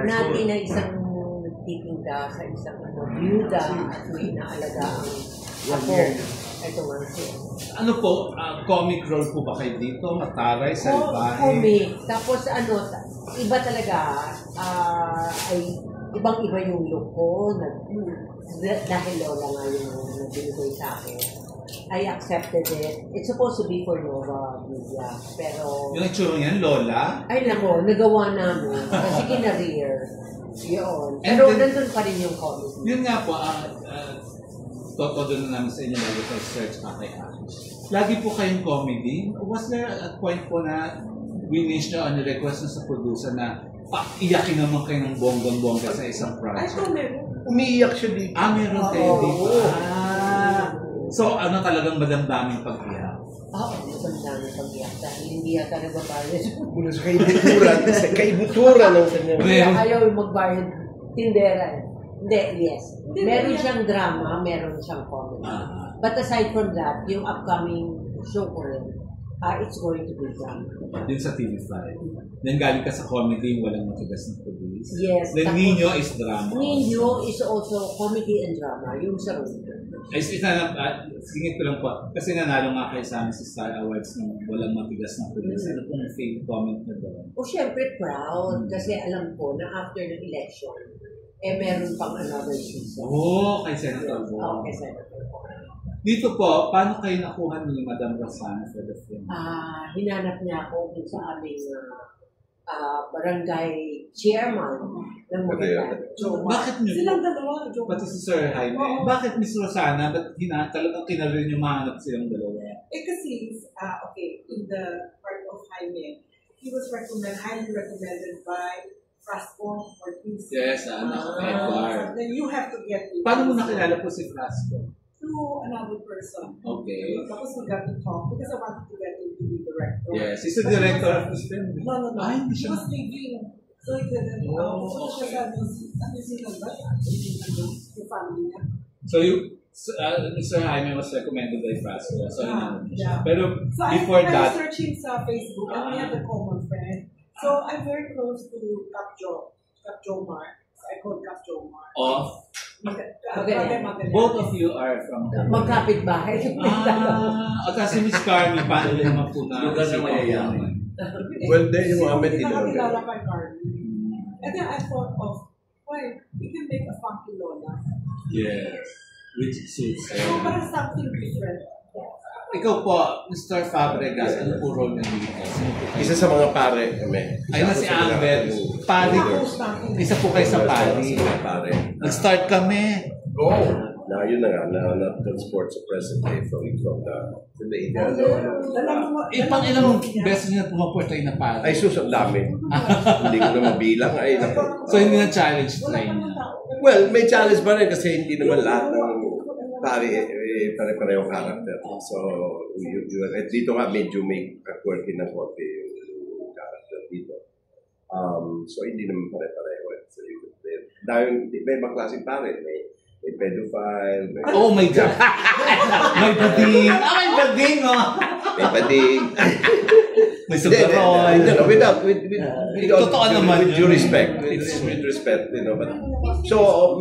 Nati na isang titinda sa isang byuda at may inaalagaan ako. Ito nga siya. Ano po, comic role po ba kayo dito? Mataray, salbahe? Comic. Tapos iba talaga, ay ibang-iba yung look ko. Dahil lola nga yung nabinigay sa akin. I accepted it. It's supposed to be for Nova Media. Pero... Yung itsura niyan, lola? Ay nako, nagawa namin. Kasi kinareer. Yun. Pero nandun pa rin yung comic. Yun nga po, todo na namin sa inyo bago tayo search kay Ash. Lagi po kayong comedy. Was there a point po na winish nyo o request nyo sa producer na iyakin naman kayo ng bonggang-bongga sa isang project? Ay, meron. Umiiyak siya dito. Meron kayo dito. So, talagang madamdaming pag-iyak? Madamdaming pag-iyak. Dahil hindi yata nagbabayad. Mula sa kaibuturan ng kanyang. Ayaw magbayad. Tindera. Hindi, yes. Meron siyang drama, meron siyang comedy. But aside from that, yung upcoming show ko rin, it's going to be drama. Din sa TV5. Then galing ka sa comedy, walang matigas na police. Yes. Then Nino is drama. Nino is also comedy and drama, yung sa room. Singit ko lang po, kasi nanalo nga kayo sa amin sa Star Awards ng walang matigas na police. Ano pong fake comment na doon? Siyempre proud, kasi alam ko na after ng election, meron pang another season. Kay Senator Bo. Kay Senator Bo. Dito po, paano kayo nakuha ni Madam Rosana for the film? Hinanap niya ako dun sa aming barangay chairman ng Magandang. Bakit niyo? Silang dalawa. Pati si Sir Jaime. Bakit Miss Rosana? Ba't talagang kinarin yung mahanap silang dalawa? Kasi, in the part of Jaime, he was highly recommended by Frasco Ortiz. Yes, Edward. Then you have to get it. Paano mo nakilala po si Frasco? Through another person. Okay. Tapos we got to talk because I wanted to get him to be director. Yes, he's the director of this film. No. Ay, hindi He siya. was leaving. So he didn't. So siya sa New Zealand ba? Yung family niya. So Mr. Jaime was recommended by Frasco. So, yeah. Pero so before I that... was searching sa Facebook and we have a common friend. So I'm very close to Cap Jomar. So I called Cap Jomar. Both of you are from magkapit bahay. Kasi Miss Carmen, paano naman po na lugar na mayayaman? Well, then yung amin hindi din. nakakilala kay Carmen. And then I thought of, we can make a funky Lola. Yes, which suits her. So parang something different. Ikaw po, Mr. Fabregas, ano po role na dito? Isa sa mga pare kami. Ayun na si Albert. Pari. Isa po kayo sa pari. Nag-start kami. Na yun na nga, na-transport sa present day from the India. Pang ilang beses niya pumaportay na pari? Ay, sus, ang dami. Hindi ko na mabilang. So, hindi na challenge try niya? Well, may challenge pa rin kasi hindi naman lahat ng pari pare-parehong character. So, at dito nga medyo may quirky ng konti yung character dito. So, hindi naman pare-pareho. So, dahil may mga klaseng pare, may pedophile, may... Oh my God! May bading! May bading, oh! May bading. May sugaroy. Totoo naman. With due respect. With respect, but so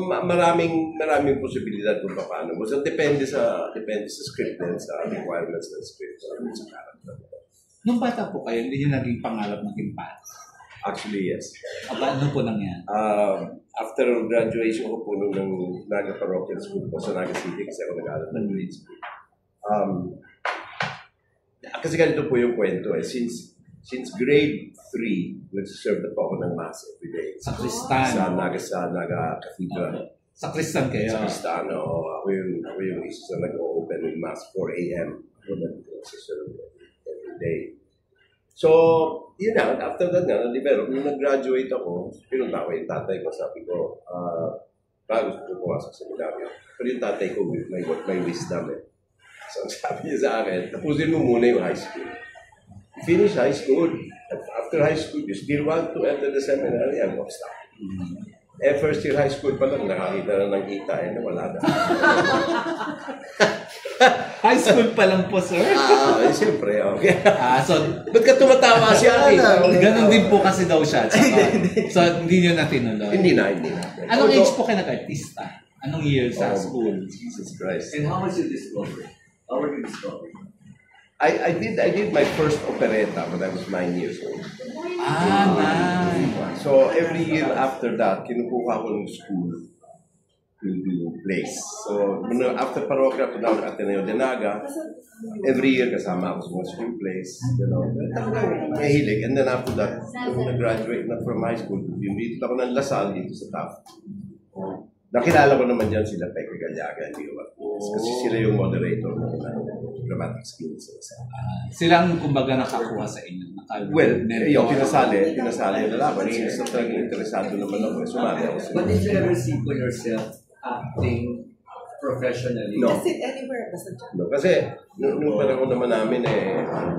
maraming posibilidad kung paano. Basta depende sa script din, sa requirements ng script, sa character. Nung bata po kayo, hindi nyo naging pangarap maging pads? Actually, yes. Ano po nangyari? After graduation ko po nung Naga Parochial School po sa Naga City kasi ako nag-aaral ng grade school. Kasi ganito po yung kwento eh. Since grade 3, nagsiserve na po ako ng mass every day. Sa Kristan? Sa Naga Cathedral. Sa Kristan kayo? Sa Kristan, ako yung isa na nag-open with mass 4 a.m. Ako nagsiserve every day. So, yun na. After that nga, na-develop. Nung nag-graduate ako, pinunta ko yung tatay ko. Sabi ko, bago ko pumasok sa seminaryo. Pero yung tatay ko, may wisdom eh. So, sabi niya sa akin, tapusin mo muna yung high school. Finish high school. After high school, you still want to enter the seminary, I'm going to stop. First year high school pa lang, nakakita na ng kita, wala na. High school pa lang po, sir? Siyempre, okay. So, ba't ka tumatawa siya? Ganon din po kasi daw siya. So, hindi nyo na tinuloy? Hindi na. Anong age po kayo nag-artista? Anong year sa school? Jesus Christ. And how much you discover? How were you discover? I did my first operetta when I was 9 years old. Nice. So every year after that, kinukuha ko ng school to do plays. So after parokya, punta ako ng Ateneo de Naga. Every year kasama ako sa mga school plays. Talagang mahilig. And then after that, nung nag-graduate na from high school, dito ako ng Lasal dito sa Taft. Nakilala ko naman dyan sila Peke Galyaga, hindi ko kasi sila yung moderator ng dramatic skills. Silang kumbaga nakakuha sa inyo? Well, yung pinasali na laban. Since talagang interesado naman ako, sumali ako sila. But did you ever see for yourself acting professionally? No. Is it anywhere? No, kasi nung panahon naman namin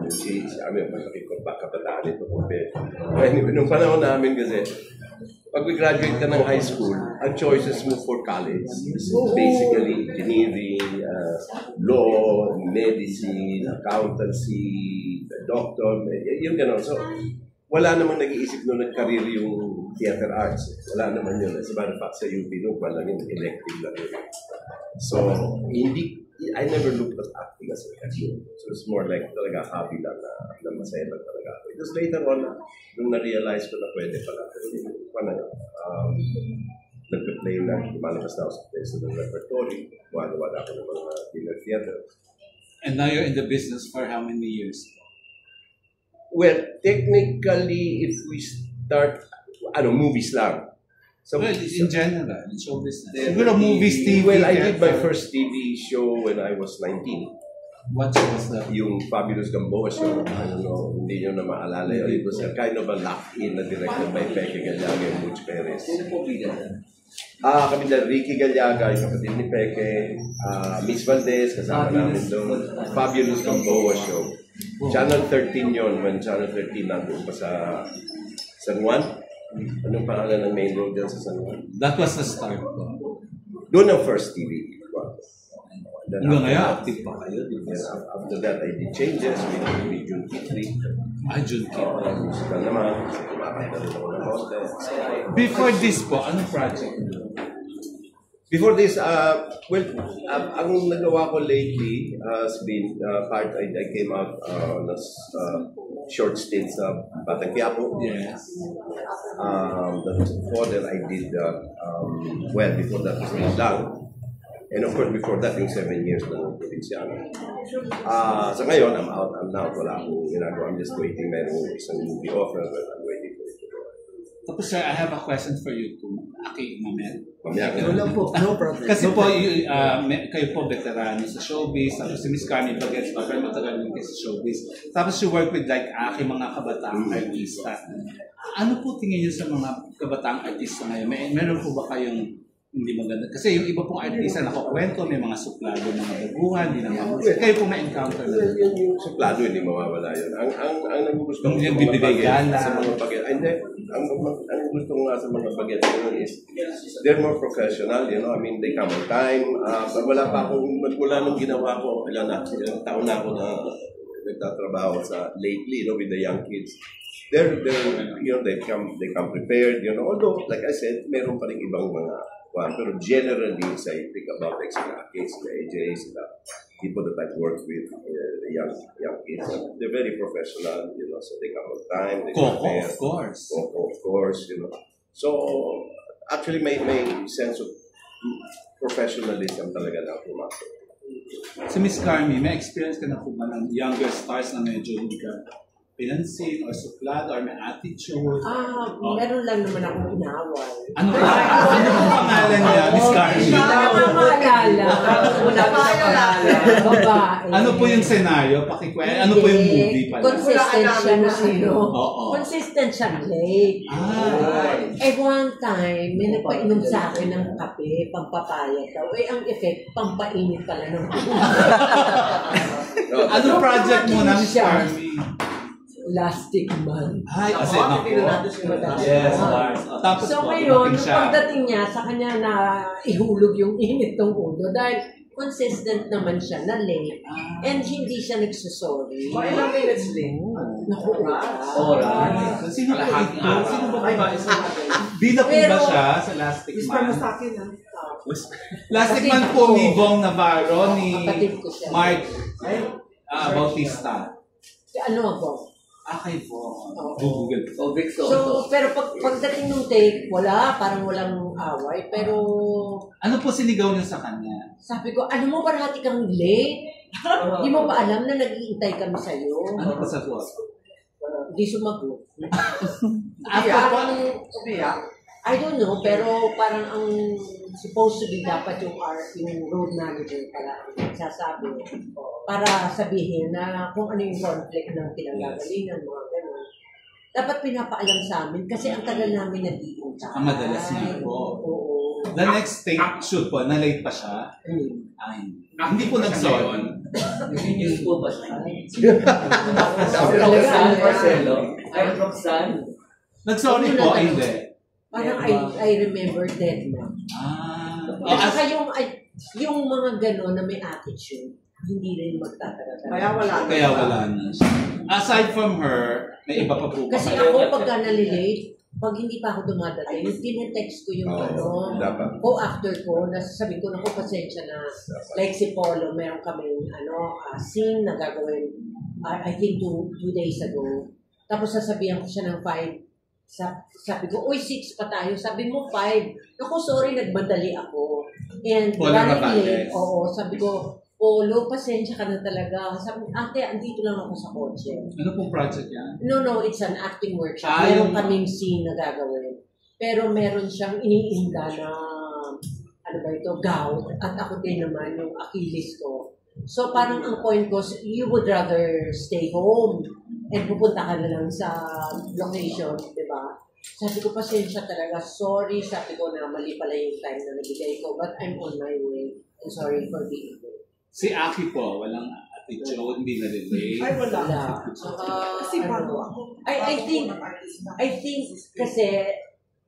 si amin, malaki ko ba kabataan ito. Anyway, nung panahon namin kasi, pag we-graduate ka ng high school, ang choices mo for college is basically engineering, law, medicine, accountancy, doctor, yung gano'n. So, wala namang nag-iisip nung nag-career yung theater arts. Wala naman yun. As a matter of fact, sa UP nung lang yung elective lang yun. So, I never looked at acting as a career. So, it's more like talaga hobby lang na masaya lang talaga ako. It was later on, nung na-realize ko na pwede pala. Nag-play na, lumalabas na ako sa place ng repertory. Wala ako ng mga dinner theater. And now you're in the business for how many years? Well, technically, if we start, movies lang. So, well, in general, in show business. Siguro movies, TV. Well, I did my first TV show when I was 19. What show was that? Yung Fabulous Gamboa show. I don't know, hindi nyo na maalala yun. It was a kind of a lock-in na directed by Peke Galyaga and Butch Perez. Sino po bigan? Kami dahil Ricky Galyaga, yung kapatid ni Peke, Miss Valdez, kasama namin doon. Fabulous Gamboa show. Channel 13 yon, when Channel 13 nandun pa sa San Juan. Anong pangalan ng main road dyan sa San Juan? That was the start ko. Doon ang first TV. Hanggang ngayon, active pa kayo. After that, I did changes with June Kitri. June Kitri. Musical naman. Kumakanta rin ako ng konti. Before this po, anong project? Before this, ang nagawa ko lately has been part, I came out na short stint sa Batang Quiapo. Yes. Before that, I did, before that was Lang. And of course, before that, yung 7 years na provinsyano. So ngayon, I'm out. Wala akong ginagawa. I'm just waiting. Mayroong isang movie offer, but I'm waiting for it to go. Tapos sir, I have a question for you too. Aki Mamel. Wala po. No problem. Kasi po, kayo po veterano sa showbiz. Tapos si Miss Carmen Bagets pa, pero matagal din kayo sa showbiz. Tapos you work with like Aki, mga kabataang artista. Ano po tingin niyo sa mga kabataang artista ngayon? Meron po ba kayong hindi maganda? Kasi yung iba pong artista nakukwento, may mga suplado, mga baguhan, hindi naman. Kayo po ma-encounter na. Yung suplado, hindi mawawala yun. Ang nagugusto ko sa mga bagets, ang gusto ko nga sa mga bagets is they're more professional, I mean, they come on time. Wala pa akong, magmula nung ginawa ko, ilang taon na ako na nagtatrabaho sa lately, with the young kids. They come prepared, although, like I said, meron pa rin ibang mga pero generally, I think about the kids, the AJs, the people that I work with, the young kids, they're very professional, so they come on time, they prepare. Of course. Of course, So, actually, may sense of professionalism talaga na pumasok. Si Miss Carmi, may experience ka na po ba ng younger stars na medyo hindi ka pinansin or suplado or may attitude? Meron lang naman akong inaway. Ano ang pangalan niya, Miss Carmi? Hindi ko maalala. Babae. Ano po yung senaryo? Pakikwento. Ano po yung movie pala? Consistent siya na Oo. Consistent siya late. One time, may nagpainom sa akin ng kape, pampapayat daw. Ang effect, pampainit pala ng Anong project mo na, Miss Carmi? Lastic Man. Ay, kasi Nakita naku. natin si Madam. Yes, Lars. Tapos So po, ngayon, dumating nung siya. pagdating niya, sa kanya na ihulog yung init ng ulo dahil consistent naman siya na late and hindi siya nagsusorry. Mga ilang minutes din. Naku, Oras. Sino po Kalahating ito? araw. Sino ba ba? Bida po ba Pero- siya sa Lastic Whisper mo Man? sa akin, ha? Plastic Kapatid Man po ko. ni Bong Navarro, ni Kapatid ko siya. Mark Bautista. Ano ako? Kay Bong. Oo. Google. O, Victor. So, pero pagdating nung take, wala, parang walang away. Pero Ano po sinigaw niyo sa kanya? sabi ko, ano mo, parati kang late? Hindi mo ba alam na nag-iintay kami sa'yo? Ano po sa tuwa? Hindi sumagot. After po, I don't know, pero parang ang supposed to be dapat yung road manager pala ang nagsasabi para sabihin na kung ano yung conflict ng pinanggagalingan, mga ganun. Dapat pinapaalam sa amin kasi ang tagal namin nag-iintay. Ang madalas nga po. Oo. The next take shoot po, na-late pa siya. Ay, hindi po nag-sorry. News po ba siya? Talaga, Roxanne ano Marcelo. Ay, Roxanne. Nag-sorry Ano po, na ay tanong? hindi. Parang I remember dead man. Oh, At saka yung mga gano'n na may attitude, hindi rin magtatagal. kaya wala na siya. Aside from her, may iba pa po ba? Kasi ako pagka nalilate, pag hindi pa ako dumadating, tinetext ko yung dapat. co-actor ko, nasasabi ko, naku, pasensya na. Like si Polo, meron kaming scene na gagawin, I think 2 days ago. Tapos sasabihan ko siya ng 5. Sabi ko, uy, 6 pa tayo. Sabi mo, 5. Naku, sorry, nagmadali ako. And Polo running Navales. late, oo, sabi ko, Polo, pasensya ka na talaga. Sabi, ate, andito lang ako sa kotse. Ano pong project yan? No, it's an acting workshop. Ah, Meron yung- kaming scene na gagawin. Pero meron siyang iniinda na, ano ba ito, gout. At ako din naman, yung Achilles ko. So parang ang point ko, you would rather stay home and pupunta ka na lang sa location, di ba? Sabi ko, pasensya talaga. Sorry, sabi ko na mali pala yung time na nabigay ko. But I'm on my way. And sorry for being late. Si Aki po, walang attitude, hindi na rin Ay, wala. Wala. Saka, Kasi bago ako. I think kasi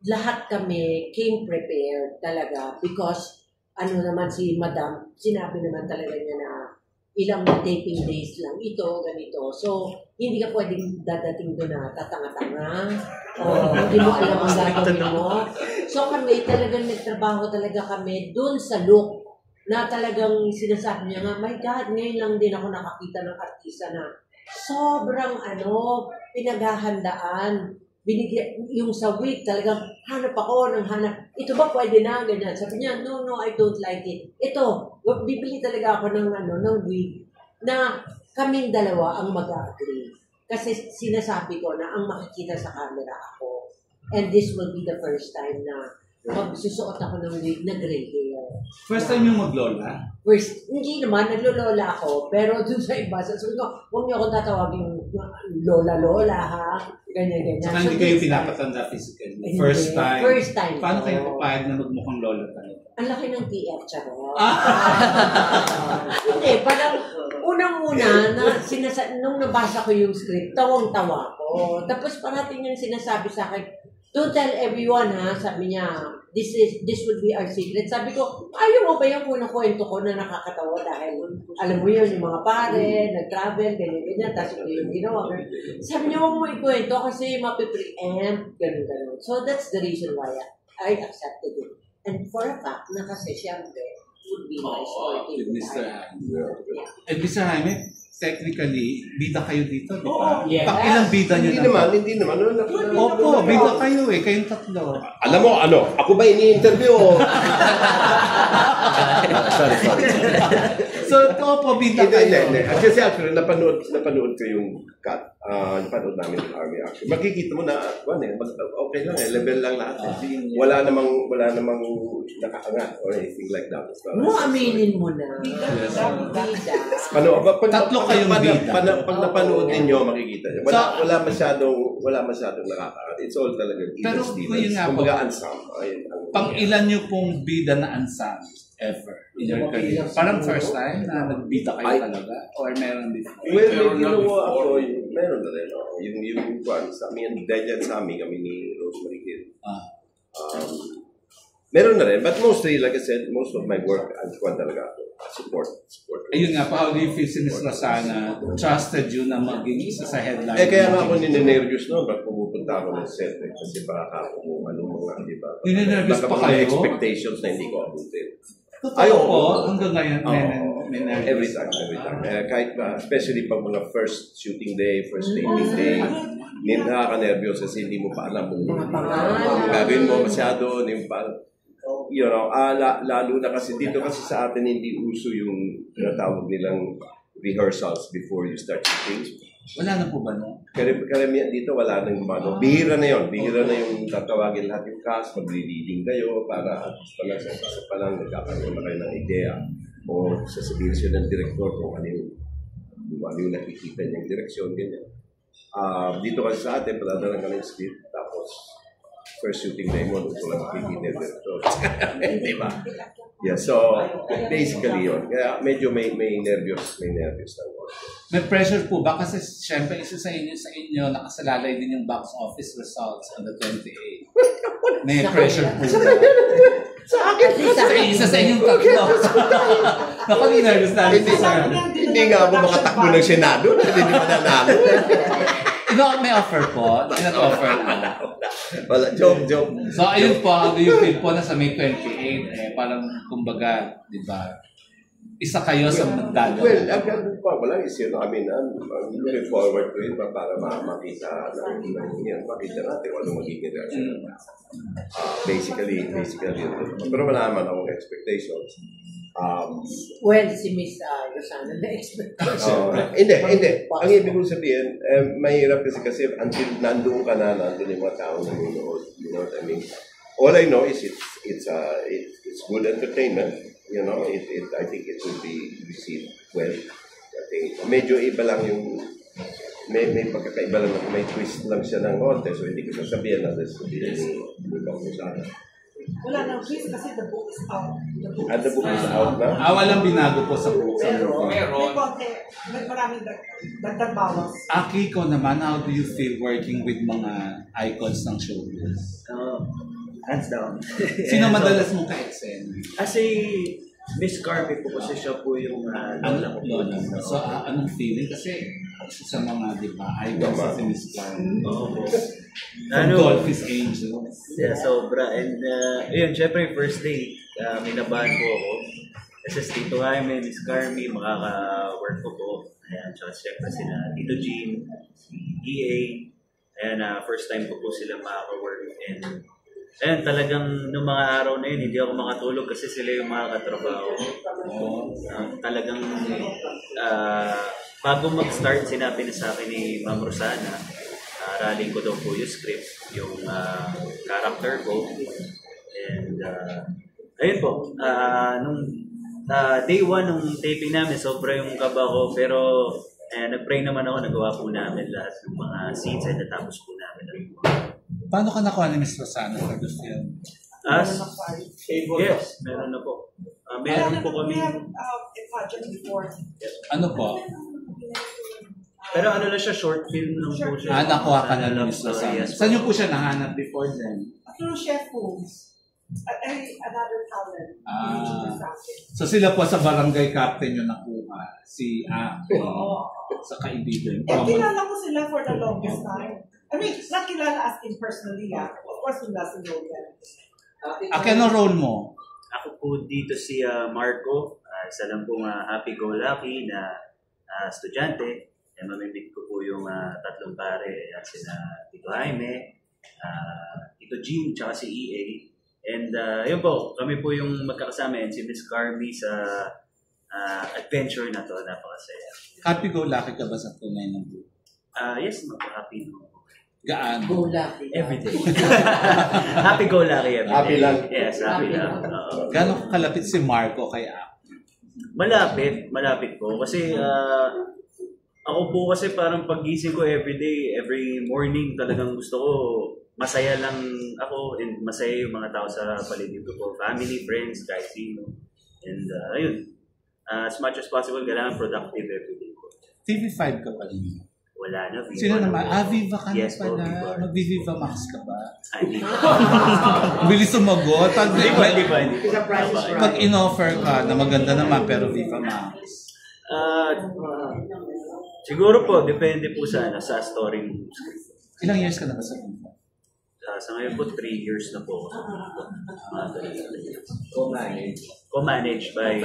lahat kami came prepared talaga because naman si Madam, sinabi naman talaga niya na ilang taping days lang ito, ganito. So, hindi ka pwedeng dadating doon na tatanga-tanga o hindi mo alam ang gagawin mo. So, kami talagang nagtrabaho talaga kami doon sa look na talagang sinasabi niya nga, my God, ngayon lang din ako nakakita ng artista na sobrang pinaghahandaan. Binigyan, yung sa week, talagang hanap ako ng hanap. Ito ba pwede na? Ganyan. Sabi niya, no, I don't like it. Ito, bibili talaga ako ng week na kaming dalawa ang mag-agree. Kasi sinasabi ko na ang makikita sa camera ako. And this will be the first time na magsusuot ako ng wig na gray hair. First time yung maglola? First, hindi naman, naglolola ako, pero dun sa iba, sabi ko, huwag niyo akong tatawagin lola-lola, ha? Ganyan-ganyan. Saka hindi kayo pinapatanda physically. Hindi. First time. First time. Paano kayo papayag na magmukhang lola tayo? Ang laki ng TF, charot. Hindi, parang unang-una, nung nabasa ko yung script, tawang-tawa ko. Tapos parating yung sinasabi sa akin, don't tell everyone, ha? Sabi niya, this will be our secret. Sabi ko, ayaw mo ba yung unang kwento ko na nakakatawa dahil alam mo yun, yung mga pare, nag-travel, ganyan-ganyan, tapos ito yung ginawa. Sabi niya, huwag mo ikwento kasi mapipreempt, ganun-ganun. So that's the reason why I accepted it. And for a fact, na kasi siyempre, would be my story. With Mr. Jaime. Yeah. And Mr. Jaime, technically, bida kayo dito, di ba? Oo, yes. Pag ilang bida nyo Hindi na? naman, hindi naman. Opo, bida kayo kayong tatlo. Alam mo, ako ba ini-interview o? Sorry. So, opo, bida kayo. Hindi. Kasi actually, napanood ko yung cut. Napanood namin yung Army Action. Makikita mo na, okay lang level lang lahat. Wala namang nakakangat or anything like that. Mo, aminin mo na. Bida. Tatlo kayong bida. Pag napanood ninyo, makikita nyo. Wala masyadong nakakakangat. It's all talaga. Pero yun nga po. Kumbaga ansam. Pang ilan nyo pong bida na ansam ever in your career? Parang first time na nagbida kayo talaga? Or meron before? Well, may ginawa ako meron na rin. Yung one, sa amin, dahil sa amin, kami ni Rosemary Hill. Meron na rin. But mostly, like I said, most of my work, I'm talaga ako. Support. Ayun nga, how do you feel si Ms. Rosana trusted you na maging isa sa headline? Kaya nga ako ninenervyos noon pag pumupunta ako ng set. Kasi baka ako kung anong mga, di ba? Ninenervyos pa kayo? Expectations na hindi ko abutin. Totoo po, hanggang ngayon, every time. Kahit ba, especially pag mga first shooting day, first taping day, nakaka-nervyos kasi hindi mo pa alam kung gagawin mo masyado, hindi mo pa alam. Lalo na kasi dito kasi sa atin hindi uso yung tinatawag nilang rehearsals before you start shooting. Wala na po ba no? Karamihan dito wala nang gumano. Bihira na yun. Bihira na yung tatawagin lahat yung cast, magre-reading kayo para at least pa lang nagkakaroon na kayo ng idea o sasabihin siya ng director kung ano yung nakikita niyang direksyon, ganyan. Dito kasi sa atin, paladalan ka ng script, tapos first shooting day mo, doon ko lang makikita yung director. Di ba? Yeah, so basically yun. Kaya medyo may nervyos lang. May pressure po ba? Kasi syempre isa sa inyo nakasalalay din yung box office results on the 28th. May pressure po ba? Sa akin, isa sa inyong tatlo. Nakalinervous na rin si Sir. Hindi nga ako makatakbo ng Senado. Hindi mananalo. May offer po. Offer po. Wala, joke. So, ayun po, how do you feel po na sa May 28, parang, kumbaga, di ba, isa kayo sa magdalo. Well, ang wala is yun. I mean, I'm looking forward to it para makita natin kung ano magiging reaction. Basically, pero wala naman akong expectations. Well, si Miss Rosana, the expectation. Hindi. Ang ibig kong sabihin, mahirap kasi until nandun ka na, nandun yung mga tao na nanonood. You know what I mean? All I know is it's good entertainment. You know, I think it will be received well. I think medyo iba lang yung may pagkakaiba lang, may twist lang siya ng konti, so hindi ko sasabihin na this will be Rosana. Wala nang twist kasi the book is out. The book is out na? Walang binago po sa book. May maraming dagdag bawas. Akiko naman, how do you feel working with mga icons ng showbiz? Hands down. Sino madalas mong ka-exen? Kasi Miss Carmi po kasi siya po yung lola ko. Lola mo. So, anong feeling? Kasi sa mga, di ba, icons sa si Miss Carmi. Oo po. Dolphis Angel. Yeah, sobra. And yun, syempre first day, minabahan po ako. Kasi si Tito Jaime, Miss Carmi, makaka-work ko po. Ayan, tsaka syempre sila Tito Jean, EA. Ayan, first time ko po sila makaka-work. And ayan, talagang noong mga araw na yun, hindi ako makatulog kasi sila yung mga katrabaho. Talagang bago mag-start, sinabi na sa akin ni Ma'am Rosana, aralin ko daw po yung script, yung character ko. And ayun po, nung day 1 nung taping namin, sobra yung kaba ko. Pero nag-pray naman ako, nagawa po namin lahat ng mga scenes at natapos po namin. Paano ka nakuha ni Miss Rosana for the film? Yes, meron na po. Meron po kami. We have a project before. Ano po? Pero ano na siya, short film lang po siya. Nakuha ka na ni Miss Rosana. Saan niyo po siya nahanap before then? Through Chef Foods. Another talent. So sila po sa barangay captain yung nakuha. Si sa kaibigan. Kilala ko sila for the longest time. I mean, not kilala as in personally, Of course, we doesn't know them. Ano role mo? Ako po dito si Marco. Isa lang pong happy-go-lucky na estudyante. Mamimit ko po yung tatlong pare. Sina Tito Jaime, Tito Jean, tsaka si EA. And yun po, kami po yung magkakasama. And si Miss Carmi sa adventure na to. Napakasaya. Happy-go-lucky ka ba sa tunay ng buhay? Yes, happy no. Gaan? Go lucky. Every day. Happy-go-lucky every day. Happy lang. Yes, happy lang. Gano'ng kalapit si Marco kay Aki? Malapit po. Kasi ako po kasi parang pag-gising ko every morning talagang gusto ko masaya lang ako and masaya yung mga tao sa paligid ko po. Family, friends, kahit sino. And ayun, as much as possible, kailangan productive every day po. TV5 ka pa rin. wala na. Viva Sino naman? na po. Viva ka na Yes po, pala. Viva. Mag-Viva Max ka ba? Hindi po. Bilis sumagot. Hindi pa. Pag in-offer ka na maganda naman pero Viva Max. Siguro po, depende po sa story mo. Ilang years ka na ba sa Viva? Sa ngayon po, 3 years na po. Co-managed by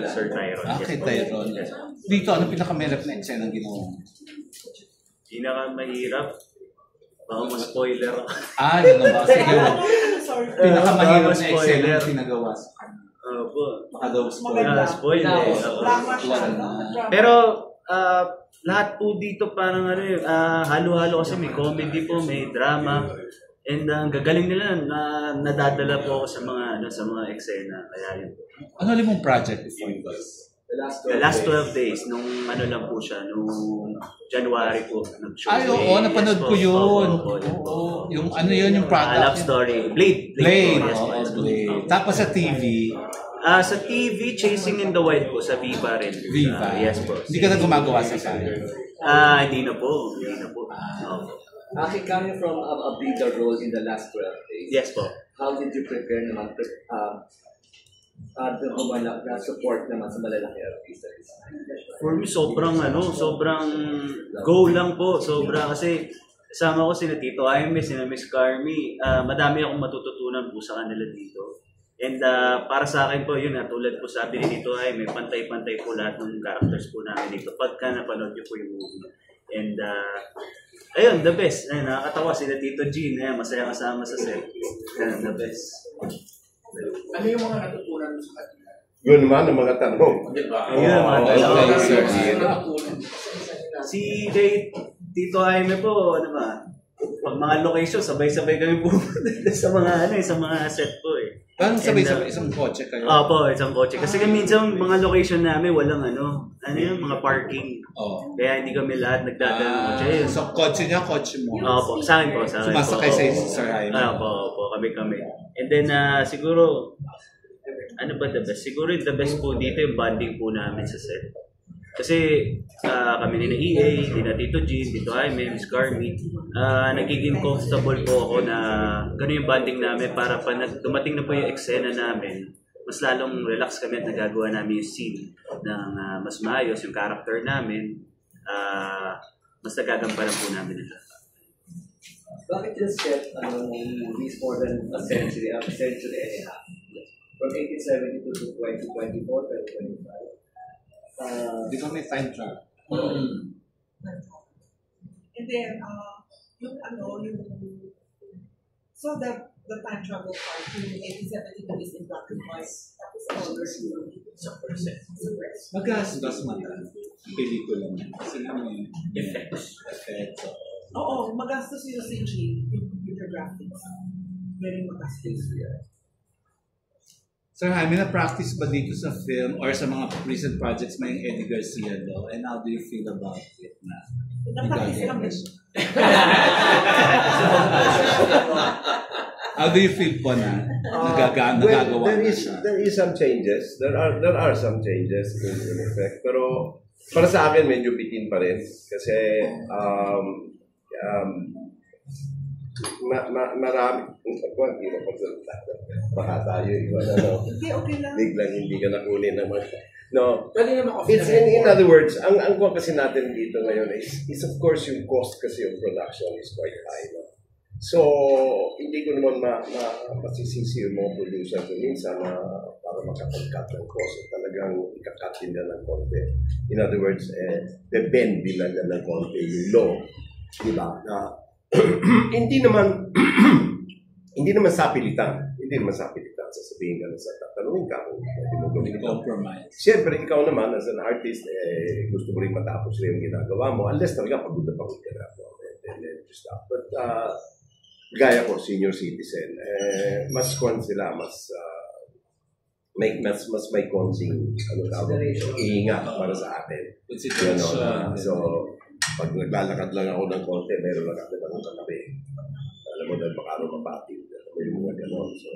Sir Tyron. Okay, Tyron. Dito, ano pinakamahirap na eksena ang ginawa mo? Pinakamahirap, baka ma-spoiler ako. Yun na ba? Sige. Sorry. Pinakamahirap na eksena ang pinagawa sa kanya. Po. Baka daw spoiler. Spoiler. Drama siya. Pero, lahat po dito parang halo-halo kasi may comedy po, may drama. And ang gagaling nila na nadadala po ako sa mga eksena. Kaya yun po. Ano ulit mong project before this? The last 12 days, nung lang po siya, nung January po. Ay, oo, napanood ko yun. Oo, yung ano yun, yung product. Love story. Blade. Blade. Yes, Oo, po. Blade. Tapos sa TV? Sa TV, Chasing in the Wild po, sa Viva rin. Viva? Yes po. Hindi ka na gumagawa sa fire? Hindi na po. Actually, coming from a bigger role in the last 12 days, Yes po. how did you prepare naman the support naman sa malalaki artists? For me, sobrang go lang po. Kasi kasama ko sina Tito Jaime, sina Miss Carmi. Madami akong matututunan po sa kanila dito. And para sa akin po, yun tulad po sabi ni Tito Jaime, pantay-pantay po lahat ng characters po namin dito. Pagka napanood niyo po yung movie. And ayun, the best. Ayun, nakakatawa sila Tito Jean. Ayun, masaya kasama sa set. Ayun, the best. Ano yung mga natutunan mo sa kanila? Yun naman ang mga tanong. Ayun, mga tanong. Ano Si Tito Jaime po, pag mga location, sabay-sabay kami pumunta sa mga set po eh. Paano sabay-sabay isang kotse kayo? Opo, isang kotse. Kasi minsan mga location namin walang mga parking. Oh. Kaya hindi kami lahat nagdadala ng kotse. So kotse niya, kotse mo? Opo, sa akin po. Sumasakay sa Sir Jaime? Opo, kami. And then siguro, ano ba the best? Siguro the best po dito yung bonding po namin sa set. Kasi kami ni na EA, ni na Tito Jean, Tito Jaime, Miss Carmi, nagiging comfortable po ako na gano'n yung bonding namin para pa dumating na po yung eksena namin, mas lalong relax kami at nagagawa namin yung scene ng mas maayos, yung character namin, mas nagagampanan po namin nila. Bakit yung set movies more than a century and a half? From 1872 to 2024, 2025? Di ba may time travel? And then, so the time travel part, yung 1872 is in black and white, tapos color sa press. Magastos man ang pelikula mo. Kasi naman effects. Oo, magastos yung CG, yung computer graphics. Very magastos. Sir Jaime, na-practice ba dito sa film or sa mga recent projects may Eddie Garcia daw? And how do you feel about it na? Na-practice kami. How do you feel po na nagagawa There na siya? is some changes. There are some changes in effect. Pero para sa akin, medyo bitin pa rin. Kasi marami. Baka tayo Okay lang. biglang hindi ka nakunin naman. No, it's in other words, ang kuha kasi natin dito ngayon is of course yung cost kasi yung production is quite high. No? So, hindi ko naman masisisi yung mga producer ko minsan para makapag-cut ng cost. Talagang ikakat din na ng konti. In other words, bend din na ng konti yung law. Diba? Hindi naman sapilitan. Sasabihin ka na sa tatanungin ka kung pwede mo gawin ito. Compromise. Siyempre, ikaw naman, as an artist, gusto mo rin matapos rin yung ginagawa mo, unless talaga pagod na ka na po. But, gaya ko, senior citizen, mas sila, mas may consing, iingat para sa atin. So, pag naglalakad lang ako ng konti, meron lang ako ng katabi. Alam mo, dahil baka mapatid. Alam mo yung mga gano'n. So,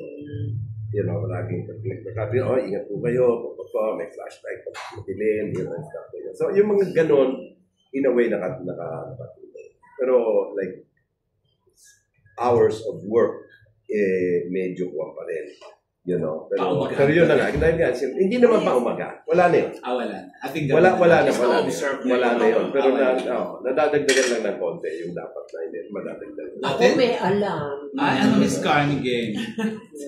laging nagkakabi, ingat po kayo, may flashlight, matilim, so yung mga ganon, in a way, nakatulong. Pero, like, hours of work, medyo kuwan pa rin. You know? Pero yun na nga. Dahil nga, hindi naman pa umaga. Wala na yun. Wala na. Wala na yun. Pero nadadagdagan lang ng konti yung dapat na hindi. Madadagdagan. Ako may alam. Ano Miss Carmi game?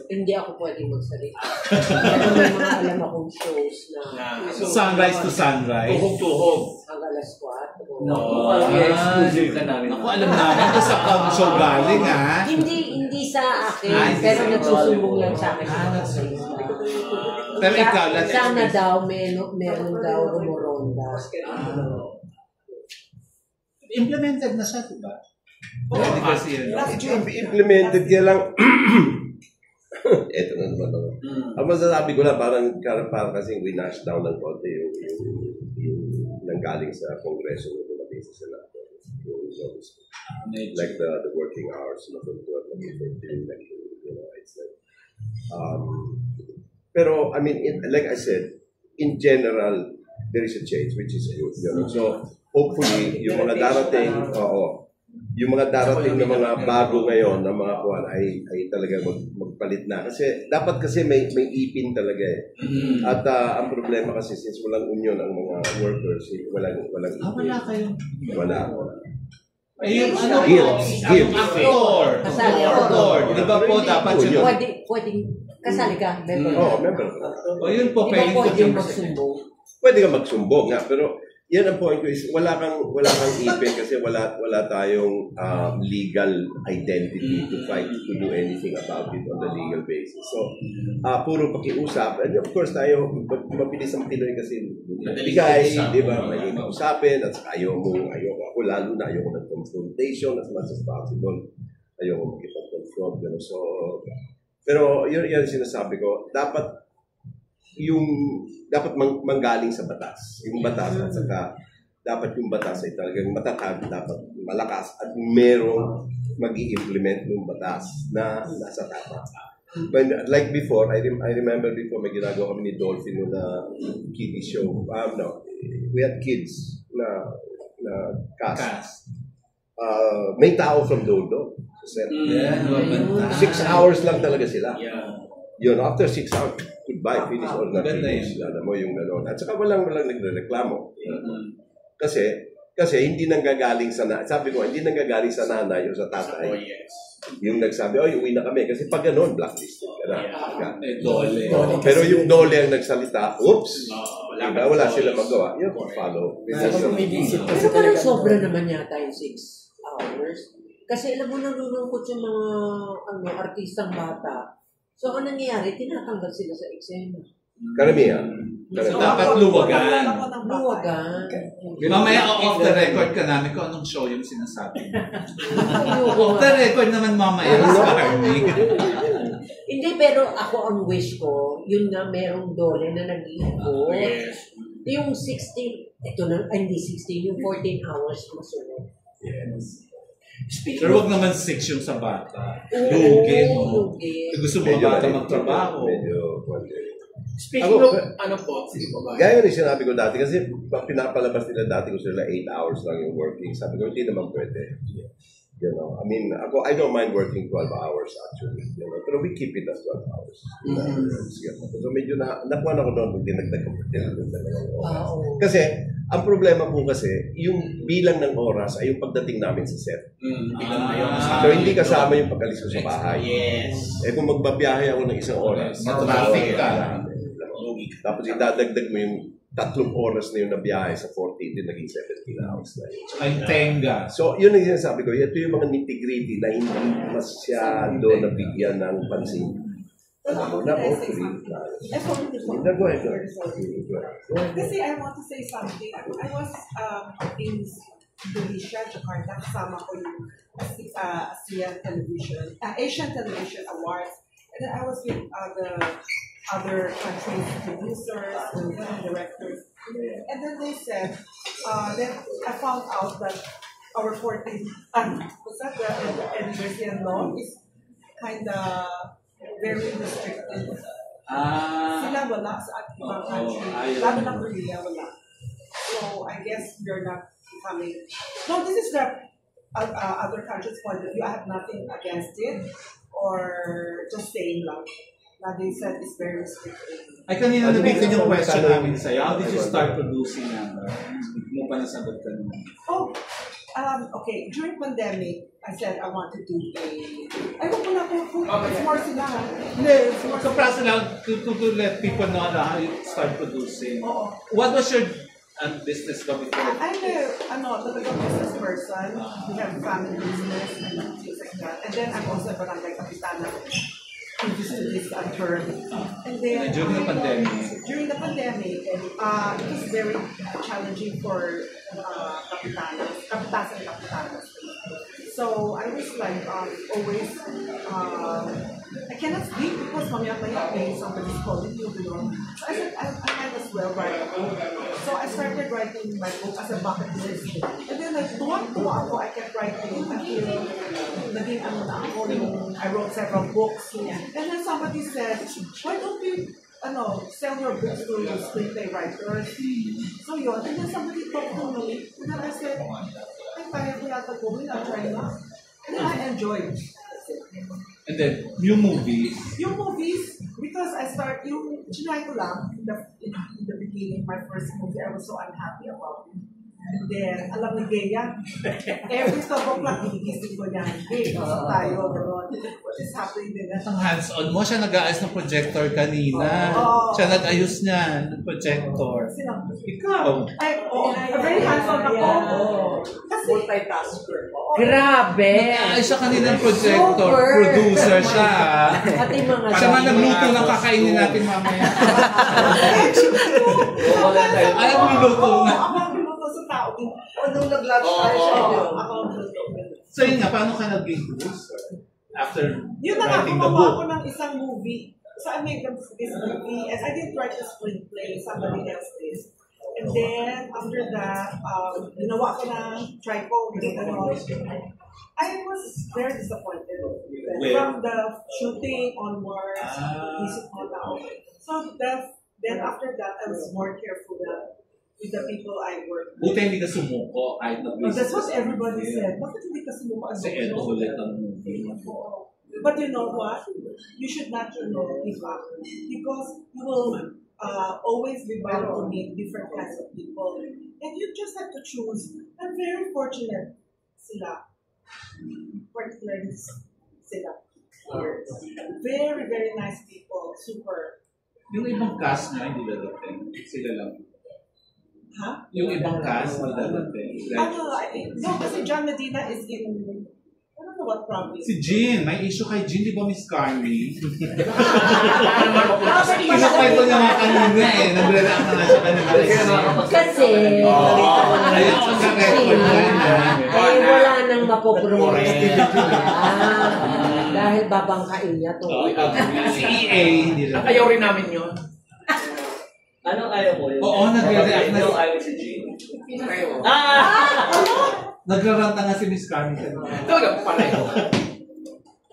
Hindi ako pwedeng magsalita. Pero may mga alam akong shows na Sunrise to sunrise. Tuhog-tuhog. hanggang alas 4. Exclusive ka namin. Ako alam namin. Kasi ako show galing ha. Hindi sa akin, Hindi pero sa nagsusumbong lang sa akin. Pero ikaw, Sana daw, meron daw rumoronda. Implemented na siya, diba? Pwede kasi yun. Implemented kaya lang. Ito na naman ako. Ang masasabi ko lang, parang kasi winash down ng konti yung nanggaling sa Kongreso na dumating sa Senado. Like the working hours, it's like, pero I mean, like I said, in general, there is a change, which is good. So hopefully, yung mga darating na mga bago ngayon na mga kuwan ay talaga magpalit na. Dapat may ipin talaga eh. At ang problema kasi since walang union ang mga workers, walang ipin. Wala kayo? Wala. Ayun, Guild. Actor. Di ba po dapat siya? Pwedeng kasali ka, member. Member. O yun po, Di ba pwedeng magsumbong? Pwede ka magsumbong nga, pero yan ang point ko is wala kang ipin kasi wala tayong legal identity to fight to do anything about it on the legal basis. So, puro pakiusap. And of course, tayo, mabilis ang Pinoy kasi bigay, di ba? May usapin at ayaw ako lalo na ayaw ko ng confrontation as much as possible. Ayaw ko makipag-confront. So, pero yun sinasabi ko, dapat manggaling sa batas. Yung batas at saka dapat yung batas ay talagang matatag, dapat malakas at merong mag-i-implement yung batas na nasa tama. But like before, I remember before may ginagawa kami ni Dolphin na kiddie show. We had kids na cast. May tao from Dodo. 6 hours lang talaga sila. Yun, after 6 hours, goodbye, finish or not finish. Alam mo yung gano'n. At saka walang nagreklamo. Kasi hindi nanggagaling sa sabi ko, hindi nanggagaling sa nanay o sa tatay. Yung nagsabi, uwi na kami. Kasi pag gano'n, blacklisted ka na. Dole. Pero yung dole ang nagsalita, oops, wala sila magawa. Yun, follow. Pero parang sobra naman yata yung 6 hours. Kasi alam mo, nalulungkot yung mga artistang bata. So, ano nangyayari? Tinatanggal sila sa eksena. Karamihan. Dapat luwagan. Mamaya off the record ka namin kung anong show yung sinasabi. Off the record naman mamaya. Hindi, pero ako ang wish ko, yun nga merong dole na nag-iikot. Yung 16, hindi 16, yung 14 hours masunod. Yes. Pero wag naman 6 yung sa bata. Lugi, no? Gusto mo ba bata magtrabaho? Speaking of, sige po ba? Gaya yung sinabi ko dati, kasi pinapalabas nila dati ko sila 8 hours lang yung working. Sabi ko, hindi naman pwede. You know, I mean, I don't mind working 12 hours actually. You know, pero we keep it as 12 hours. So medyo nakuha na ko doon, dinagdag ko. Kasi, ang problema po kasi, yung bilang ng oras ay yung pagdating namin sa set. So hindi kasama yung pag-alis ko sa bahay. Kung magbabiyahe ako ng 1 oras, traffic ka. Tapos idadagdag mo yung 3 oras na yung nabiyahe sa 14, din naging 17 hours na yun. Ay, tenga. So, yun ang sinasabi ko. Ito yung mga nitty-gritty na hindi masyado nabigyan ng pansin. Go ahead. Kasi I want to say something. I was in Indonesia, Jakarta, kasama ko yung Asian Television Awards. And then I was with other countries' producers and directors. And then they said, then I found out that our 14th, the Anniversary law is kind of very restricted. Sila wala sa ibang country. Lalo na Korea, wala. So I guess you're not coming. No, this is the other country's point of view. I have nothing against it, or just saying lang. Now they said it's very restrictive. Ay, kanina nabitin yung question namin sa'yo. How did you start producing number? Hindi mo pa nasagot ka naman. Oh, okay. During pandemic, I said I want to do I don't know it's more sila. Hindi, so prasa lang to let people know how you start producing. Oo. What was your business go before? I'm a business person. We have family business and things like that. And then I'm also a barangay kapitana. Previous to this term. And then During the pandemic, it was very challenging for kapitas and kapitanas. So I was like always I cannot sleep because mamaya somebody's calling you. So I said I might as well write a book. So I started writing my book as a bucket list. And then tuwa ako, I kept writing until naging I wrote several books. And then somebody said, why don't you sell your books to screenplay writers? So yun, and then somebody talked to me, and then I said, ay, kaya ko yata gawin, I'll try na. And then I enjoyed. and then new movies. Yung movies, because I start, trinay ko lang, in the beginning, my first movie, I was so unhappy about it. And then, alam ni Gea, every 12 o'clock, hinigising ko niya, hey, gusto tayo, gano'n. What is happening din? Ang hands-on mo, siya nag-aayos ng projector kanina. Oo. Siya nag-ayos niya ng projector. Sino? Ikaw. Very hands-on ako. Kasi, Multitasker. Grabe! Nag-aayos siya kanina ng projector. Super. Producer siya. Pati mga Siya nga nagluto ng kakainin natin mamaya. Ay, nagluto na. ako ang binuto sa tao din. Nung nag-lunch tayo siya. Ako ang binuto. So yun nga, paano ka naging producer? After Yun na nga, writing the gumawa book. ako ng isang movie. So I made this movie, and I didn't write the screenplay, somebody else did. And then, after that, ginawa ko na, try ko, I was very disappointed. Where? From the shooting onwards, isip mo na. So then after that, I was more careful with the people I work with. Buti hindi ka sumuko kahit That's what everybody said. Bakit hindi ka sumuko? Kasi eto ulit ang movie. But you know what? You should not give up, because you will always be bound to meet different kinds of people, and you just have to choose. I'm very fortunate, sila, particularly sila. Very, very nice people, super. Yung ibang cast niya, hindi dadating. Sila lang. Ha? Yung ibang cast, hindi dadating. No, kasi John Medina is in, I don't know what province. Si Jean, may issue kay Jean, di ba Miss Carmi? Kasi Pinakwento niya nga kanina eh. Nagre-react na nga siya kanina. Kasi, Ayun, pagka-record na yun ay wala nang mapopromote. Dahil babangkain niya to. Si EA, hindi rin. Ayaw rin namin yun. Ano kaya mo yun? Oo, nagre-react na. No, I was a G. Nagraranta nga si Miss Carmi. Talaga pareho.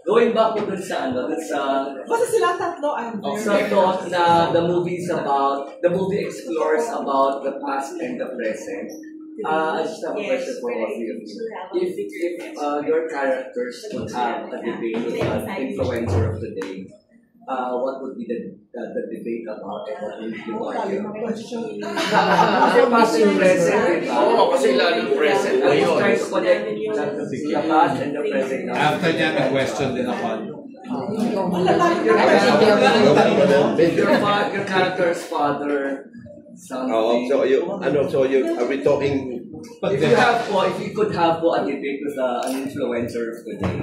Going back po dun sa dun sa basta sila tatlo, I'm very sa thought na the movie explores about the past and the present. I just have a question for all of you. If your characters could have a debate with an influencer of today, what would be the debate about and what would you argue? Kasi past and present. Oo, kasi lalo present I was ngayon. trying to connect the past and the present. After niya, nag-question din ako. Your character's father, son. So are we talking? If you could have a debate with an influencer of today,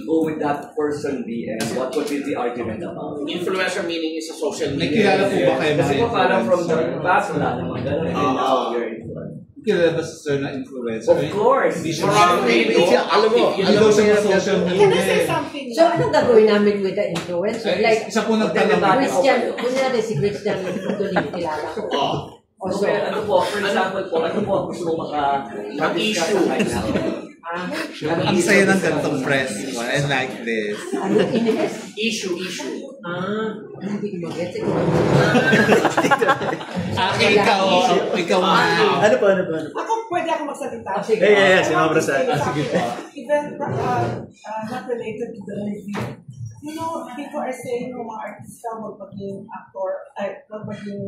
who would that person be and what would be the argument about? Influencer meaning is a social May media. kilala po ba kayo Kasi po parang from the influencer? past, wala naman ganun. And now you're influenced. Kilala ba si Sir na influencer? Of course. Hindi siya Marami. Alam mo, Hindi daw siya sa social Can I media. say eh. something? So, anong gagawin namin with the influencer? Like, Isa po nagtanong. Christian, kunyari si Christian Tuloy, kilala ko. O so, Okay, ano po, for example po, ano po ang gusto mo maka-discuss issue. right now? Ang saya ng ganitong press. I like this. ano inis? Issue. Hindi ko mag-gets. Ikaw na. Ano pa? Ako Pwede ako magsalita. Sige. Si Ma'am Rosan. Sige po. Even not related to the movie. You know, people are saying mga artista wag maging actor, wag maging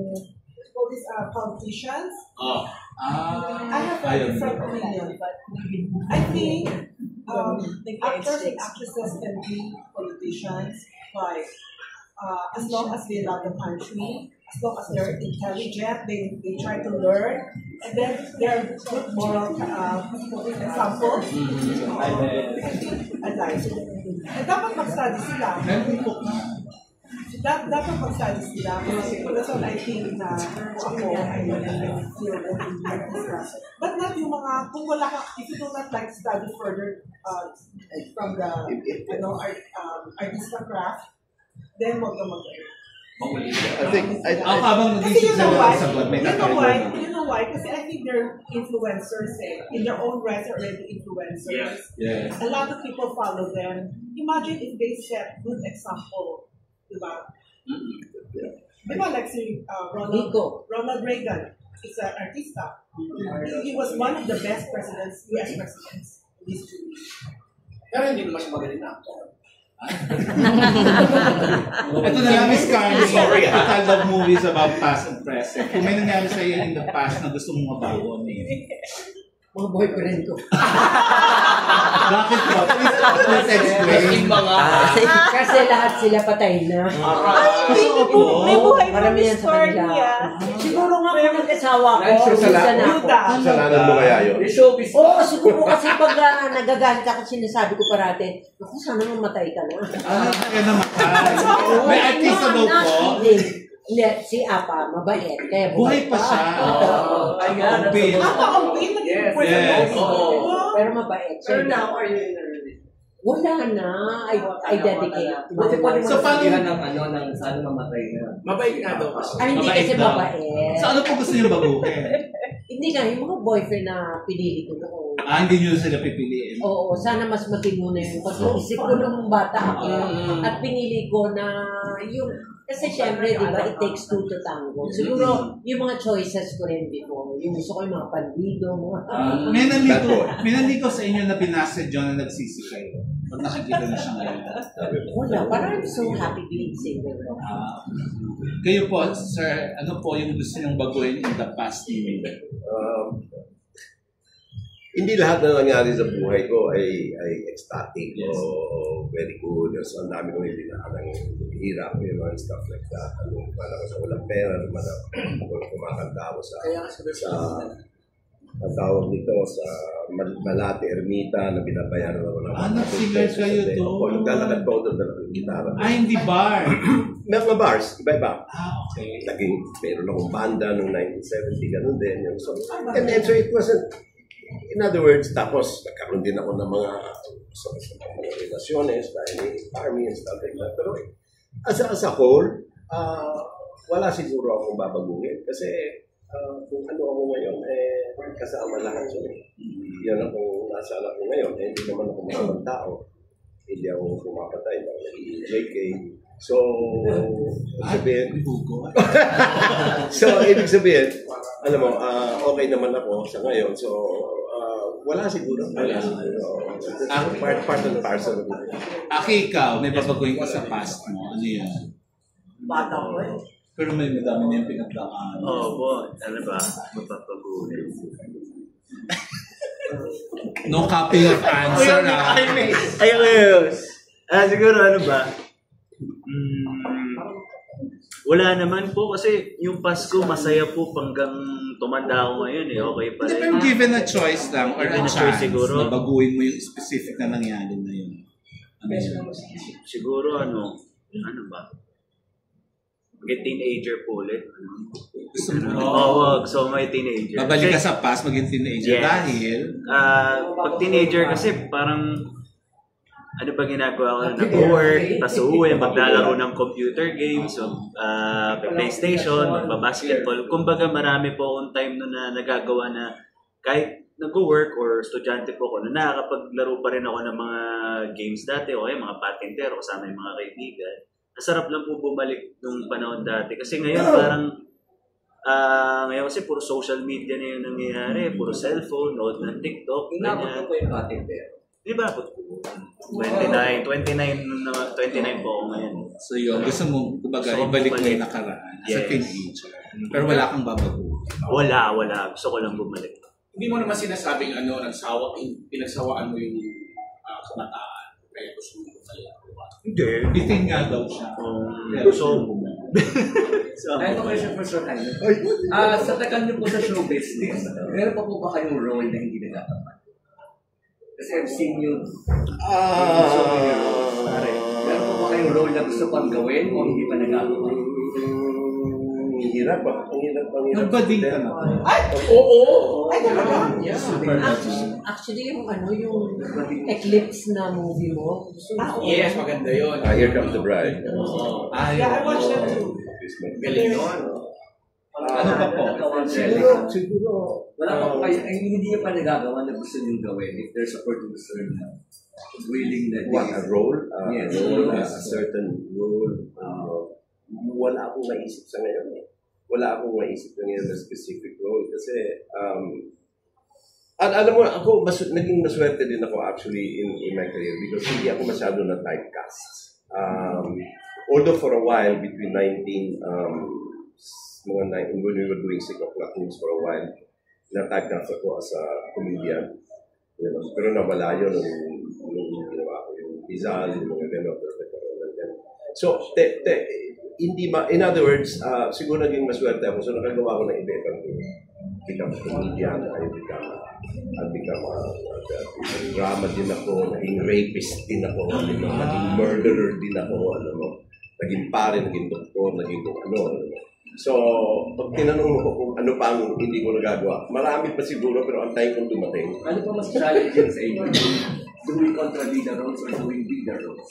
all these politicians. I have a different opinion, but I think actors and actresses can be politicians, like as long as they love the country, as long as they're intelligent, they try to learn, and then they're good moral examples. And dapat mag-study sila. Dapat mag-study sila. That's what I think na ako ay feel but not yung mga, kung wala ka, if you do not like study further from the artista craft, then wag ka mag-learn. I think, Habang nag-isip Kasi na sagot, may you know why? Kasi I think they're influencers in their own right, they're already influencers. Yeah. A lot of people follow them. Imagine if they set good example, diba? Diba like si Ronald Reagan is an artista. He was one of the best presidents, US presidents in history. Pero hindi naman siya magaling na actor. Ito na lang, Miss Carly. I love movies about past and present. Kung may nangyari sa iyo in the past na gusto mong mabago, Mga boyfriend ko. bakit po? Please explain. Kasi lahat sila patay na. May buhay pa Marami Miss yan sa kanila. Cornia. Siguro nga kung nag-asawa ko, isa na ako. kasalanan mo kaya yun? Oo, siguro kasi pag nagagalit ako, sinasabi ko parate, naku, sana mamatay ka na. Kaya namatay. May artista daw po. Hindi, si Apa, mabait. Kaya Buhay pa siya. Ayan. Bill. Yes. Pero mabait. Pero now, are you in a relationship? Wala na. I dedicate. Buti pa rin So, paano- sabihan ng ng sana mamatay na. Mabait nga daw kasi. Ay, hindi kasi daw. mabait. So ano po gusto niyo baguhin? Hindi nga, yung mga boyfriend na pinili ko noon. Hindi niyo sila pipiliin. Oo, sana mas matino na yung pag-iisip ko nung bata ako. At pinili ko na yung, kasi syempre, di ba, it takes two to tango. Siguro, yung mga choices ko rin before, yung gusto ko yung mga pandido, mga... May nandito sa inyo na binasa John na nagsisi kayo. Pag nakikita na siya ngayon. Wala, parang I'm so happy being single. Kayo po, sir, ano po yung gusto niyong baguhin in the past? Hindi lahat na nangyari sa buhay ko ay ecstatic o very good. So, ang dami kong hindi na hirap, and stuff like that. Parang sa walang pera, kumakanta ako sa ang tawag nito sa Malate Ermita na binabayaran ako ng Nag-singer kayo to? Opo, naglalakad po doon ng gitara. Hindi bar. Mga bars, iba-iba. Okay. Meron akong banda noong 1970, ganun din. So, and so it wasn't, in other words, tapos nagkaroon din ako ng mga relasyones dahil army and stuff like that. Pero as a whole, wala siguro akong babaguhin kasi kung ano ako ngayon, kasama lahat yun. Yan ako, nasaan ako ngayon. Hindi naman ako masamang tao. Hindi ako pumapatay. Like so, ibig sabihin, alam mo, okay naman ako sa ngayon. So, wala siguro. Part and parcel. Aki, ikaw, may babaguhin ka sa past mo. Ano yan? Bata ko eh. Pero may madami na yung pinagdaan. Oo, ano ba? Mapapaguhin. No copy of answer, Ayun. Siguro ano ba? Wala naman po kasi yung Pasko masaya po hanggang tumanda ako ngayon Okay pa rin. Pero given a choice lang or a chance siguro, na baguhin mo yung specific na nangyari na yun. Ano yun? Siguro ano ba? Maging teenager po ulit. Gusto mo? Oo, so may teenager. Babalik ka sa past, maging teenager dahil? Pag teenager kasi parang ano ba ginagawa ko? Nag-work, tapos uuwi, maglalaro ng computer games, PlayStation, magbabasketball. Kumbaga marami po akong time no na nagagawa na kahit nag-work or estudyante po ako, na nakakapaglaro pa rin ako ng mga games dati o mga patintero kasama yung mga kaibigan. Nasarap lang po bumalik nung panahon dati. Kasi ngayon parang Ngayon kasi puro social media na yung nangyayari, puro cellphone, nood ng TikTok, Inabot ganyan. ko po yung patin pero. Di ba? 29 po ako ngayon. So yun, gusto mo, kumbaga, Gusto ko ibalik mo bumalik. yung nakaraan sa Yes. teenager. Pero wala kang babago. Wala. Gusto ko lang bumalik. Hindi mo naman sinasabing pinagsawaan mo yung kabataan. Kaya gusto mo bumalik. Hindi. Bitin nga daw siya. I have a question for Sir Jaime. Sa tagal niyo po sa show business, meron pa po ba kayong role na hindi nagkatapat? Kasi I've seen you in so many roles. Meron pa ba kayong role na gusto pang gawin o hindi pa nagagawa? Ang hirap. Nagbading ka na. Oo! Ay, talaga? Yeah. Actually, yung Eclipse na movie mo. Yes, maganda yun. Here Comes the Bride. Yeah, I watched that too. Galing yun. Ano pa po? Siguro. Wala pa po kayo, hindi niyo pa nagagawa na gusto niyong gawin if there's a producer na willing na What, a role? Yes. A role, a certain role. Wala akong maisip sa ngayon. Wala akong maisip sa ngayon na specific role. Kasi, alam mo, ako, naging maswerte din ako actually in my career because hindi ako masyado na typecast. Although for a while, between 19, when we were doing 6 o'clock news for a while, na-typecast ako as a comedian. You know, pero nawala yun nung ginawa ko yung Rizal, yung mga gano'n. So, in other words, siguro naging maswerte ako. So, nakagawa ko ng ibang become a comedian, I become drama din ako, naging rapist din ako, naging murderer din ako, naging pare, naging doktor, naging kung ano. So, pag tinanong mo ko kung ano pa ang hindi ko nagagawa, marami pa siguro, pero ang time kong dumating. Ano pa mas challenging sa inyo? Doing kontrabida roles or doing bigger roles?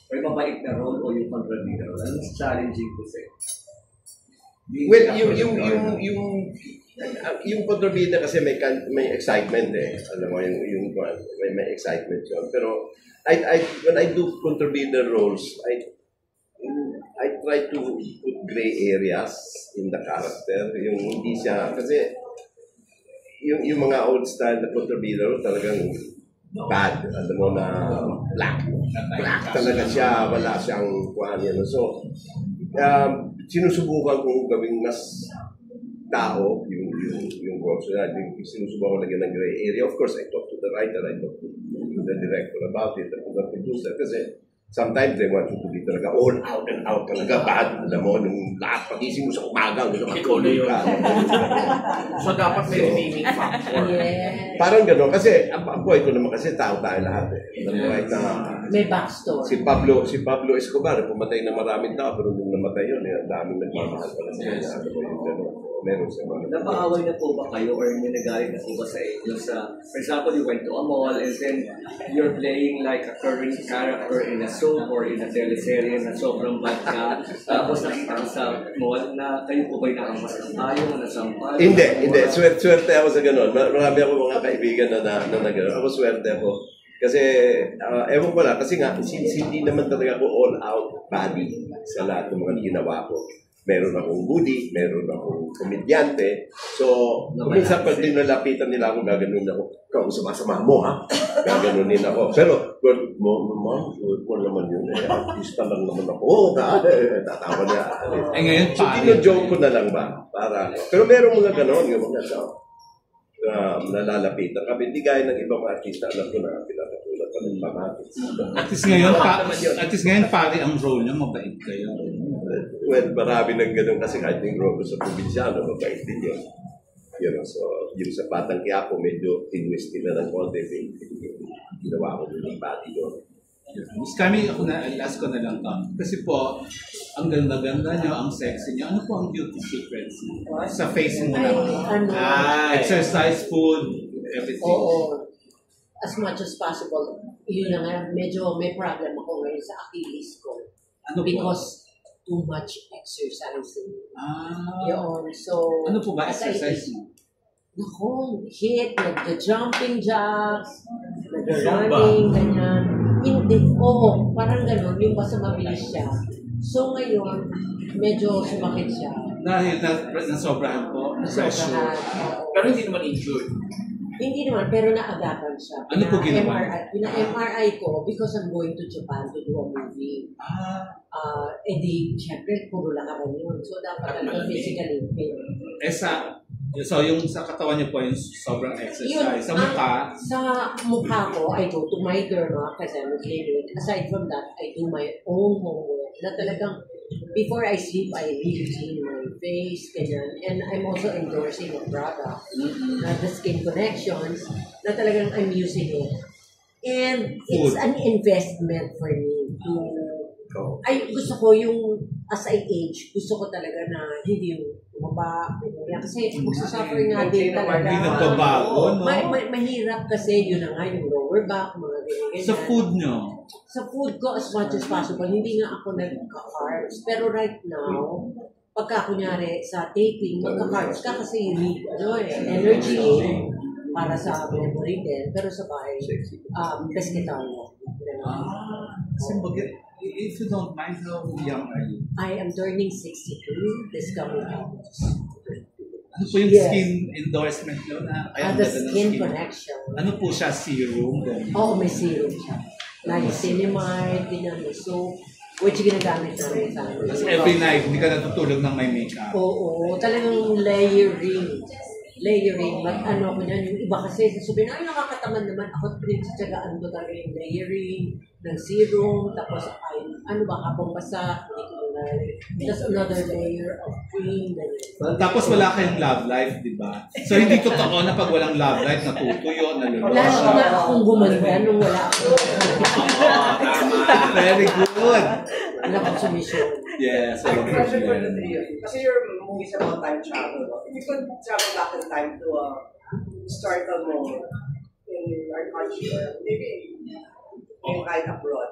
O yung mabait na role o yung kontrabida role? Ano mas challenging ko sa'yo? Well, yung kontrabida kasi may excitement eh. Alam mo, may excitement yun. Pero when I do kontrabida roles, I try to put gray areas in the character. Yung hindi siya, kasi yung mga old style na kontrabida role talagang bad. Alam mo na black talaga siya. Wala siyang kuhan yan. So, sinusubukan kong gawing mas tao yung roles na sinusubukan ko lagyan ng gray area. Of course, I talk to the writer, I talk to the director about it, to the producer, kasi sometimes they want you to be talaga all out and out talaga bad. Alam mo, nung lahat pagising mo sa umaga, Ikaw na yun. So, dapat may redeeming factor. Yeah. parang gano'n. Kasi, ang buhay ko naman kasi tao tayo lahat eh. Alam mo, right na May backstory. si Pablo Escobar, pumatay na maraming tao, pero nung namatay yun, ang daming nagmamahal pala sa kanya. Alam mo yung gano'n. Meron sa mga. Napaaway na po ba kayo or may nagalit na po ba sa inyo sa, for example, you went to a mall and then you're playing like a current character in a soap or in a teleserye na sobrang bad ka, tapos nakita ko sa mall na kayo po ba'y nakamas ng tayo, nasampal? Hindi. Swerte ako sa gano'n. Marami ako mga kaibigan na gano'n. Ako swerte ako. Kasi, ewan ko lang, kasi nga, hindi naman talaga ako all-out body sa lahat ng mga ginawa ko. Meron akong goodie, meron akong komedyante. So, minsan pag dinalapitan nila ako, gaganunin ako, ikaw, sumasama mo, ha? Gaganunin ako. Pero, ma'am, ko naman yun. Artista lang naman ako. Oo, tatawa niya. Ngayon, So, joke ko na lang ba? Pero meron mga ganon, yung mga nalalapitan kami. Hindi gaya ng ibang artista, alam ko na pinatatulat ka ng pamatis. At least ngayon, pare ang role niya, mabait kayo. Well, marami ng ganun kasi kahit yung role ko sa probinsyano, mabait din yun. So, yung sa Batang Quiapo, medyo tinwist nila ng konti. Ginawa ko yung body doon. Mas kami, last ko na lang to. Kasi po, ang ganda-ganda niyo, ang sexy niyo. Ano po ang beauty secrets sa face mo lang? Exercise, food, everything. Oo. As much as possible. Yun na nga, medyo may problem ako ngayon sa Achilles ko. Ano Because too much exercising. Yun. So, Ano po ba exercise mo? Naku, nagja-jumping jacks, nagja-running, ganyan. Hindi, parang gano'n, yung basta mabilis siya. So ngayon, medyo sumakit siya. Nasobrahan po? Pressure? Pero hindi naman injured. Hindi naman, pero naagapan siya. Ano po ginawa? MRI ko because I'm going to Japan to do a movie. Di, syempre, puro lakaran yun. So, dapat talaga physically fit. So, yung sa katawan niyo po, yung sobrang exercise. Sa mukha? Sa mukha ko, I go to my derma kasi I'm a clinic. Aside from that, I do my own homework. Na talagang, before I sleep, I really clean my face, ganyan. And I'm also endorsing a product, the Skin Connections, na talagang I'm using it. And it's an investment for me to, gusto ko yung, as I age, gusto ko talaga na hindi yung bumaba, kasi magsasuffer nga din talaga. Hindi nagbabago, no? Mahirap kasi yun na nga yung lower back, mga ganyan. Sa food nyo? Sa food ko as much as possible, hindi nga ako nagka-carbs. Pero right now, pagka kunyari sa taping, magka-carbs ka kasi you need energy para sa memory din. Pero sa bahay, pescatarian. Kasi if you don't mind, how young are you? I am turning 62 this coming August. Ano po yung skin endorsement nyo na? The Skin Connection. Ano po siya? Serum? May serum siya. Niacinamide, may soap, which ginagamit namin sa amin. Kasi every night, hindi ka natutulog ng may makeup. Oo, talagang layering. But ano ko yan, yung iba kasi sasabihin, nakakataman naman. Ako pinagtsatsagaan ko talaga yung layering ng serum, tapos habang basa, hindi ko Just another layer of cream. Tapos wala kayong love life, di ba? So hindi totoo na pag walang love life, natutuyo, naluluwa. Lalo na akong gumanda nung wala ako. Very good. Alam ko sumisyon. Yes. I have a question for the three of you. Kasi your movies about time travel. If you could travel back in time to start a moment in our country or maybe in right abroad,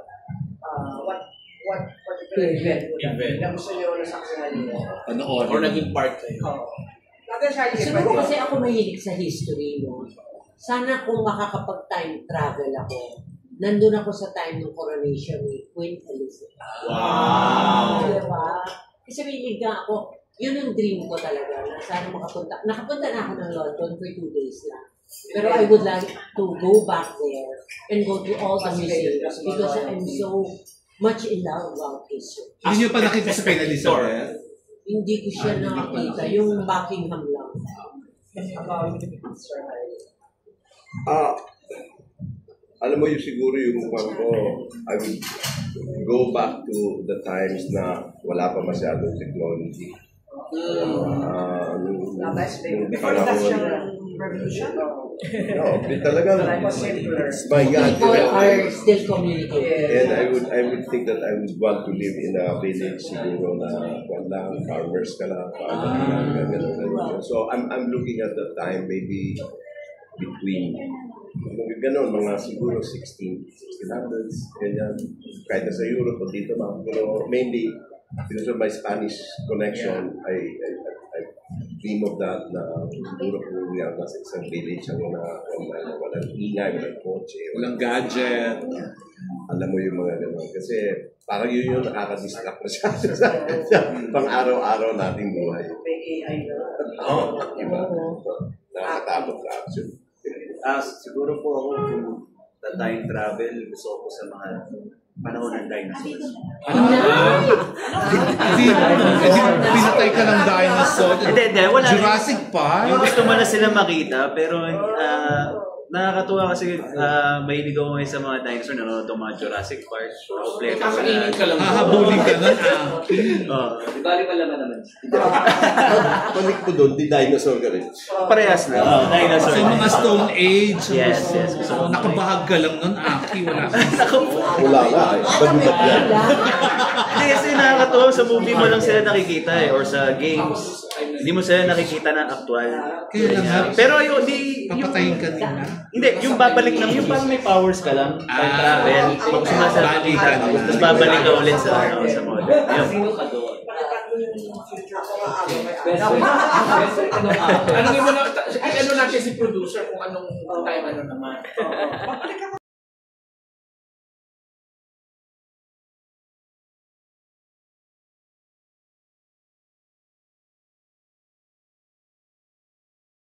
what particular event na gusto nyo nasaksihan nyo? Or naging part kayo? Siguro kasi ako mahilig sa history, no? Sana kung makakapag-time travel ako, nandun ako sa time ng coronation ni Queen Elizabeth. Wow! Diba? Kasi mahilig nga ako, yun yung dream ko talaga, na sana makapunta. Nakapunta na ako ng London for 2 days lang. Pero I would like to go back there and go to all the museums because I'm so much in love about history. Hindi nyo pa nakita sa Queen Elizabeth? Hindi ko siya nakakita. Yung Buckingham lang. Alam mo yung siguro yung mukhang ko, I would go back to the times na wala pa masyadong technology. Revolution? No, talagang, my God. People are still communicating. And I would think that I would want to live in a village siguro na walang farmers ka lang, ganun. So I'm looking at the time maybe between ganon, mga siguro 1600s, ganyan. Kahit na sa Europe o dito, pero mainly because of my Spanish connection, I dream of that na siguro kung nga nasa isang village ang walang ingay, walang kotse, walang gadget. Alam mo yung mga gano'n. Kasi parang yun yung nakaka-distract masyado sa pang-araw-araw nating buhay. May AI na. Oo, iba. Nakakatakot ka actually. Siguro po ako kung the time travel, gusto ko sa mga panahon ng dinosaurs. Pinatay ka ng dinosaur. Hindi, wala. Jurassic Park? Yung gusto mo na sila makita, pero nakakatuwa kasi mahilig ako ngayon sa mga dinosaur, nanonood ng mga Jurassic Park. Kakainin ka lang. Hahabulin ka nun. Di bali malaman naman. Panik mo doon, di dinosaur ka rin. Parehas na. Dinosaur. Sa mga Stone Age. Yes. Nakabahag ka lang nun, Aki. Wala Wala nga. Bagulat yan. Hindi kasi nakakatuwa sa movie mo lang sila nakikita or sa games. Hindi mo sila nakikita na actual. Kaya lang. Pero yung di... Papatayin ka nila. Hindi, yung babalik lang. Yung parang may powers ka lang. Time travel. Pag sumasabi ka. Tapos babalik ka ulit sa model. Sino ka doon? Ano natin si producer kung anong time naman.